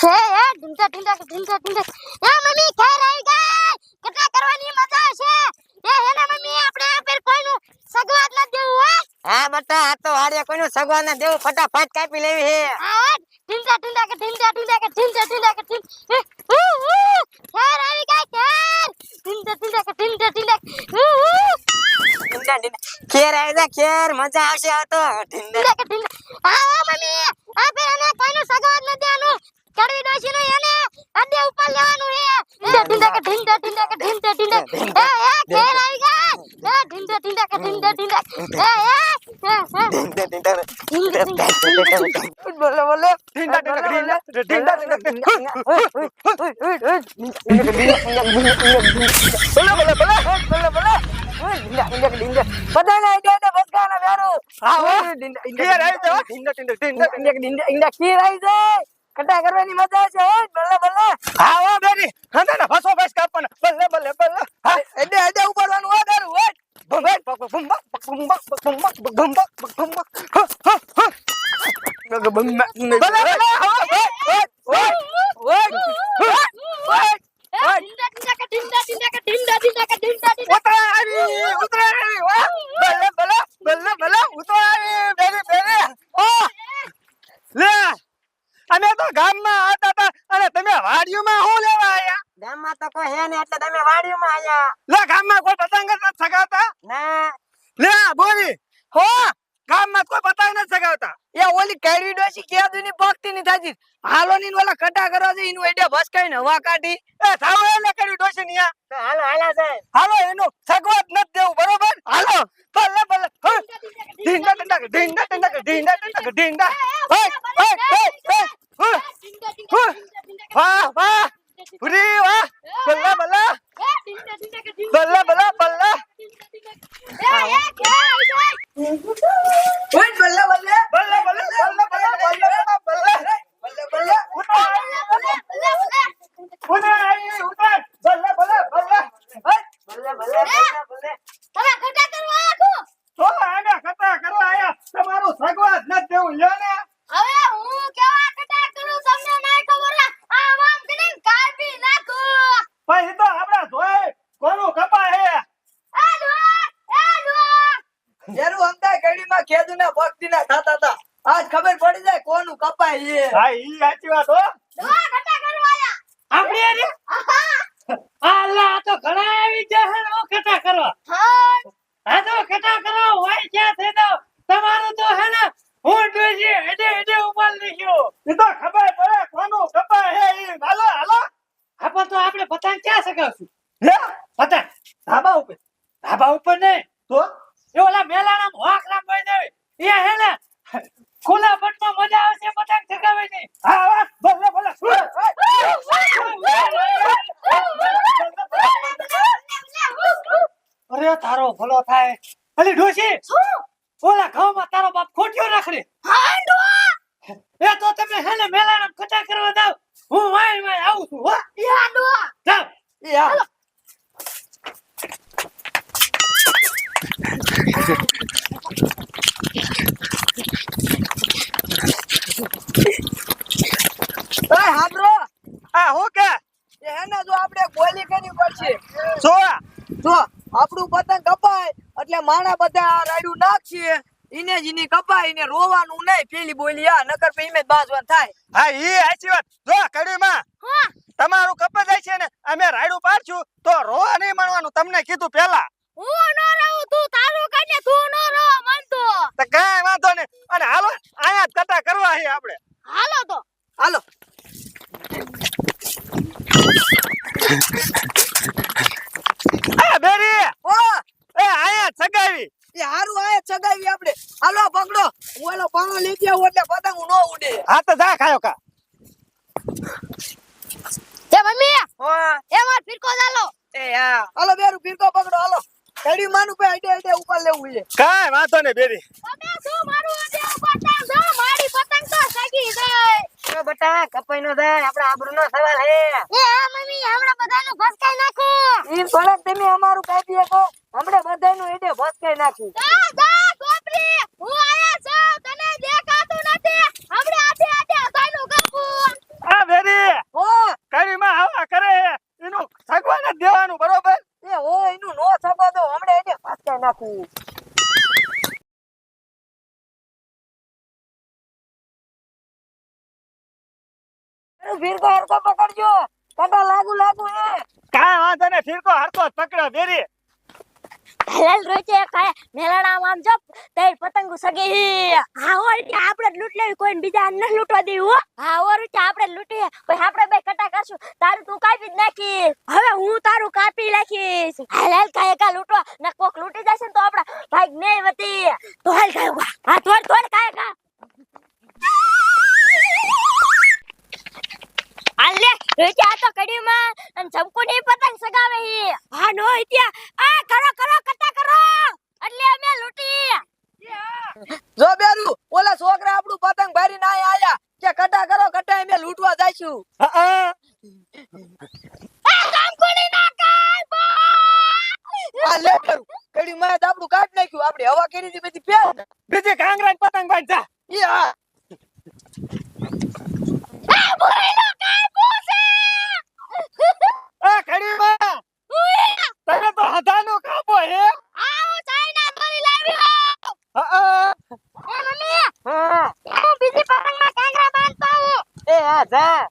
હે ઢીંચા એ મમ્મી ઘર આવી ગઈ કેટલા કરવાની મજા છે એ હે ને મમ્મી આપણે આ પર કોઈનું સગવાત ન દેવું હો હા બટા આ તો વાડીએ કોઈનું સગવાન ના દેવું ફટાફટ કાપી લેવી હે હા ઢીંચા ઘર આવી ગઈ ઘર ઢીંચા ખેર આવી જા ખેર મજા આવશે આ તો હા મમ્મી આ પર એને કોઈનું સગવાત ન દેવાનું કડવી ડોશી નું એને અડે ઉપર લેવાનું હે ઢીંચા એ ઘર આવી ગઈ બોલો બોલો કટા કરવાની મજા છે બલ્લે બલ્લે હા ઓ બેરી હંદા ના ફસો બસ કાપવાના બલ્લે બલ્લે બલ્લે હા એડે એડે ઉપાડવાનું હો દારૂ હોય ભંબક ભંબક ભંબક ભંબક ભંબક ભંબક બલ્લે બલ્લે હા અમે તો ગામમાં હતા તા અને તમે વાડીઓમાં શું લેવા આયા ગામમાં તો કોઈ હે ને એટલે તમે વાડીમાં આયા લે ગામમાં કોઈ પતંગ જ નથી સગાવતા ના લે બોલી હો ગામમાં કોઈ પતંગ નથી સગાવતા એ ઓલી કેળવી ડોશી કેદુની ભક્તિ ની થાતી હાલો ની ઓલા કટા કરવા દે એનું એડે ભસકાઈને હવા કાઢી એ થાવ એટલે કરી ડોશી ની તો હાલો હાલા જાય હાલો એનું સગવત નથી દેવું બરોબર હાલો બલ્લે બલ્લે ઢીંડા ઢીંડા ઢીંડા ઢીંડા ઢીંડા ઢીંડા ઢીંડા વાહ વાહ પૂરી વાહ બલ્લે બલ્લે બલ્લે બલ્લે બલ્લે ઓય બલ્લે બલ્લે બલ્લે બલ્લે બલ્લે બલ્લે બલ્લે બલ્લે બલ્લે ઉતાર બલ્લે બલ્લે બલ્લે તો આને કટા કરવા આયા તમારું સગવત નથી દેવું લ્યો ને ભાઈ એ તો આપડા જોઈ કોનું કપા હે જેનું અમદા કેડીમાં કેદુના ભક્તિના થાતા તા આજ ખબર પડી જાય કોનું કપાય છે હા ઈ સાચી વાત હો આપણે રે આલા તો ઘણા આવી જશે ઓ કટા કરવા આ તો કટા કરવા હોય ક્યાં થઈ દો તમારું તો હે ને હું ડોજી એડે એડે ઉપર લીધો ઈ તો ખબર પડે કોનું કપા હે ઈ હાલો હાલો આપણ તો આપણે પતંગ ક્યાં સગાવશું લે પતંગ ધાબા ઉપર ને તો એ ઓલા મેલાના હોકલા બોઈ દેવી એ હે ને ખુલ્લા પટમાં મજા આવશે પતંગ સગાવે ની હા વાહ ભલે ભલે અરે તારો ભલો થાય અલી ડોશી ઓલા ઘઉંમાં તારો બાપ ખોટ્યો રાખડે એ તો તમે હે ને મેલાના કટા કરવા દાવ હું વાય આવું છું હો જાવ હાલો ઓય હાબરો આ હું કે એને જો આપણે ગોલી કરવી પડશે જો જો આપણું પતંગ કપાય એટલે માણા બધા રાડ્યું નાખશે ઈને જ ઈને કપાય ઈને રોવાનું નહીં પેલી બોલી આ નકર પે ઈમે બાજવાન થાય હા ઈ સાચી વાત જો કડીમાં તમારું કપા જાય છે ને અમે રાડું પાડશું તો રોવા નહીં મળવાનું તમને કીધું પેલા તો કાંઈ વાંધો નહીં અને હાલો આયા જ કટા કરવા છે આપણે હાલો એ બેરી ઓ એ આયા જ સગાવી એ હારું આય ચગાવી આપણે હાલો પકડો હું એલો પાણો લઈ ગયો એટલે પતંગ નો ઉડે હા તો જા ખાયો કા એ હા હાલો બેરું ફિરકો પકડો હાલો કડી માનું પે અડે અડે ઉપર લેવું છે કાંઈ વાંધો નહીં બેરી બટા કપાઈ નો થાય આપડા આબરૂ નો સવાલ હે ઈ થોડાક તમે અમારું કાપી શકો હમણે બધાયનું એડે ભસકાઈ નાખું આ બેરી નાખું. ભીરકો હરકો પકડજો, કાંટા લાગુ હે. કાંઈ વાંધો નહીં, ફિરકો હરકો જ પકડ્યો બેરી. હલાલ રોચે કાય મેલાણા આમ જો તે પતંગો સગે હા હોય કે આપણે જ લૂંટ લેવી, કોઈ બીજા ન લૂંટવા દેવું હો. હા હોય કે આપણે જ લૂંટીએ, પછી આપણે બે કટા કરશું, તારું તું કાપી જ નાખીશ, હવે હું તારું કાપી નાખીશ. હલાલ કાય કા લૂંટવા ન કોક લૂંટી જશે ને તો આપડા ભાગ નહીં વતી. તો હાલ કાય હા થોડ કાય કા આલે રોચે આ તો કડીમાં અને જમકુની પતંગ સગાવે હી. હા નો ત્યાં આ કરો કટા કરો એટલે અમે લૂંટી. જો બેરુ ઓલા છોકરા આપણું પતંગ ભારી ના આયા કે કટા કરો કટા અમે લૂંટવા જાશું. હા આ જમકુની ના કાઈ આ લે બેરુ કડી માં આપણું કાઢ નાખ્યું, આપણે હવા કરી દી બધી પેર. બીજી કાંગરા પતંગ બાંધ જા. ઈ હા આ બોઈલો કાઈ પૂછે આ કડીમાં તને તો હજાનો કાપો હે. આવો ચાઈના દોરી લાવી હો. હા એ મમ્મી હું બીજી પતંગમાં કાંગરા બાંધતો હું. એ હા જા.